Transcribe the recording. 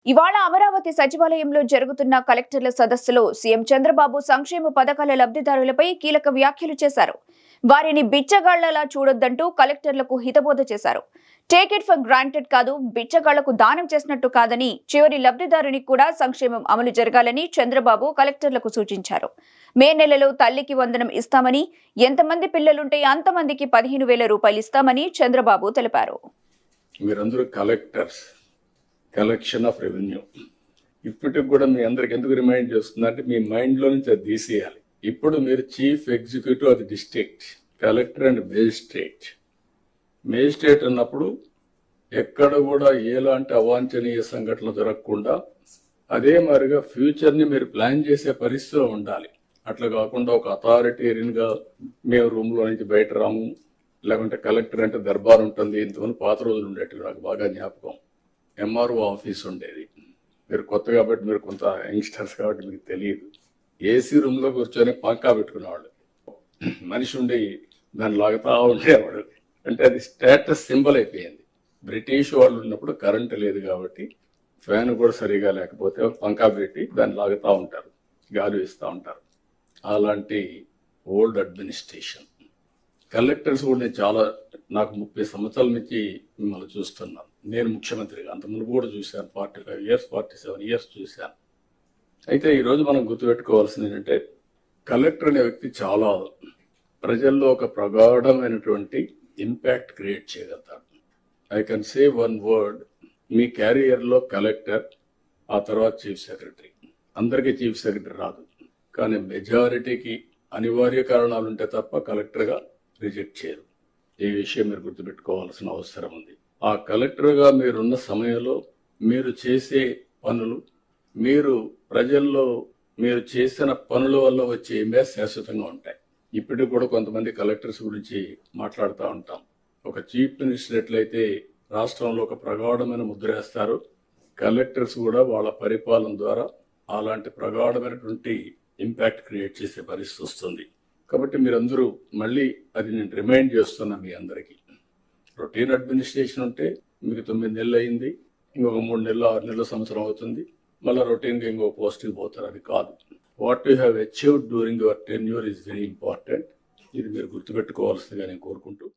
ఇవాళ అమరావతి సచివాలయంలో జరుగుతున్న కలెక్టర్ల సదస్సులో సీఎం చంద్రబాబు సంక్షేమ పథకాల లబ్ధిదారులపై కీలక వ్యాఖ్యలు చేశారు. వారిని బిచ్చగాళ్లలా చూడొద్దంటూ కలెక్టర్లకు హితబోధ చేశారు. టేక్ ఇట్ ఫర్ గ్రాంటెడ్ కాదు, బిచ్చగాళ్లకు దానం చేసినట్టు కాదని, చివరి లబ్ధిదారునికి కూడా సంక్షేమం అమలు జరగాలని చంద్రబాబు కలెక్టర్లకు సూచించారు. మే నెలలో తల్లికి వందనం ఇస్తామని, ఎంతమంది పిల్లలుంటే అంతమందికి 15,000 రూపాయలు ఇస్తామని చంద్రబాబు తెలిపారు. మీరందరూ కలెక్టర్స్, కలెక్షన్ ఆఫ్ రెవెన్యూ. ఇప్పటికి కూడా మీ అందరికి ఎందుకు రిమైండ్ చేస్తుందంటే మీ మైండ్లో నుంచి అది తీసేయాలి. ఇప్పుడు మీరు chief executive of the district, collector and magistrate. Magistrate అన్నప్పుడు ఎక్కడ కూడా ఎలాంటి అవాంఛనీయ సంఘటనలు జరగకుండా అదే మాదిరిగా ఫ్యూచర్ని మీరు ప్లాన్ చేసే పరిస్థితిలో ఉండాలి. అట్లా కాకుండా ఒక అథారిటేరియన్గా మేము రూమ్లో నుంచి బయట రాము, లేకుంటే కలెక్టర్ అంటే దర్బార్ ఉంటుంది. ఇంతమంది పాత రోజులు ఉండేటివి నాకు బాగా జ్ఞాపకం. ఎంఆర్ఓ ఆఫీస్ ఉండేది. మీరు కొత్త కాబట్టి, మీరు కొంత యంగ్స్టర్స్ కాబట్టి మీకు తెలియదు. ఏసీ రూమ్లో కూర్చొని పంకా పెట్టుకునేవాళ్ళు. మనిషి ఉండి దాన్ని లాగుతా ఉండేవాడు. అంటే అది స్టేటస్ సింబల్ అయిపోయింది. బ్రిటిష్ వాళ్ళు ఉన్నప్పుడు కరెంటు లేదు కాబట్టి ఫ్యాన్ కూడా సరిగా లేకపోతే పంకా పెట్టి దాన్ని లాగుతూ ఉంటారు, గాలి ఇస్తూ ఉంటారు. అలాంటి ఓల్డ్ అడ్మినిస్ట్రేషన్. కలెక్టర్స్ కూడా నేను నాకు 30 సంవత్సరాల నుంచి మిమ్మల్ని చూస్తున్నాను. నేను ముఖ్యమంత్రిగా అంత మునుపు కూడా చూశాను. 45 ఇయర్స్ 47 ఇయర్స్ చూశాను. అయితే ఈరోజు మనం గుర్తుపెట్టుకోవాల్సింది ఏంటంటే, కలెక్టర్ అనే వ్యక్తి చాలా ప్రజల్లో ఒక ప్రగాఢమైనటువంటి ఇంపాక్ట్ క్రియేట్ చేయగలుగుతాడు. I can say one word, మీ క్యారియర్లో కలెక్టర్, ఆ తర్వాత చీఫ్ సెక్రటరీ. అందరికీ చీఫ్ సెక్రటరీ రాదు, కానీ మెజారిటీకి అనివార్య కారణాలు ఉంటే తప్ప కలెక్టర్గా రిజెక్ట్ చేయరు. ఈ విషయం మీరు గుర్తుపెట్టుకోవాల్సిన అవసరం ఉంది. ఆ కలెక్టర్గా మీరున్న సమయంలో మీరు చేసే పనులు, మీరు ప్రజల్లో మీరు చేసిన పనుల వల్ల వచ్చే ఇంపాక్ట్ శాశ్వతంగా ఉంటాయి. ఇప్పటికి కూడా కొంతమంది కలెక్టర్స్ గురించి మాట్లాడుతూ ఉంటాం. ఒక చీఫ్ మినిస్టర్ ఎట్లయితే రాష్ట్రంలో ఒక ప్రగాఢమైన ముద్ర వేస్తారు, కలెక్టర్స్ కూడా వాళ్ళ పరిపాలన ద్వారా అలాంటి ప్రగాఢమైనటువంటి ఇంపాక్ట్ క్రియేట్ చేసే పరిస్థితి వస్తుంది. కాబట్టి మీరందరూ మళ్ళీ అది నేను రిమైండ్ చేస్తున్నా మీ అందరికీ. రొటీన్ అడ్మినిస్ట్రేషన్ ఉంటే మీకు 9 నెలలు అయింది, ఇంకొక 3 నెలలు 6 నెలలు సంవత్సరం అవుతుంది, మళ్ళీ రొటీన్గా ఇంకొక పోస్ట్కి పోతారు. అది కాదు. What you have achieved during your tenure is very important. ఇది మీరు గుర్తుపెట్టుకోవాల్సిందిగా నేను కోరుకుంటూ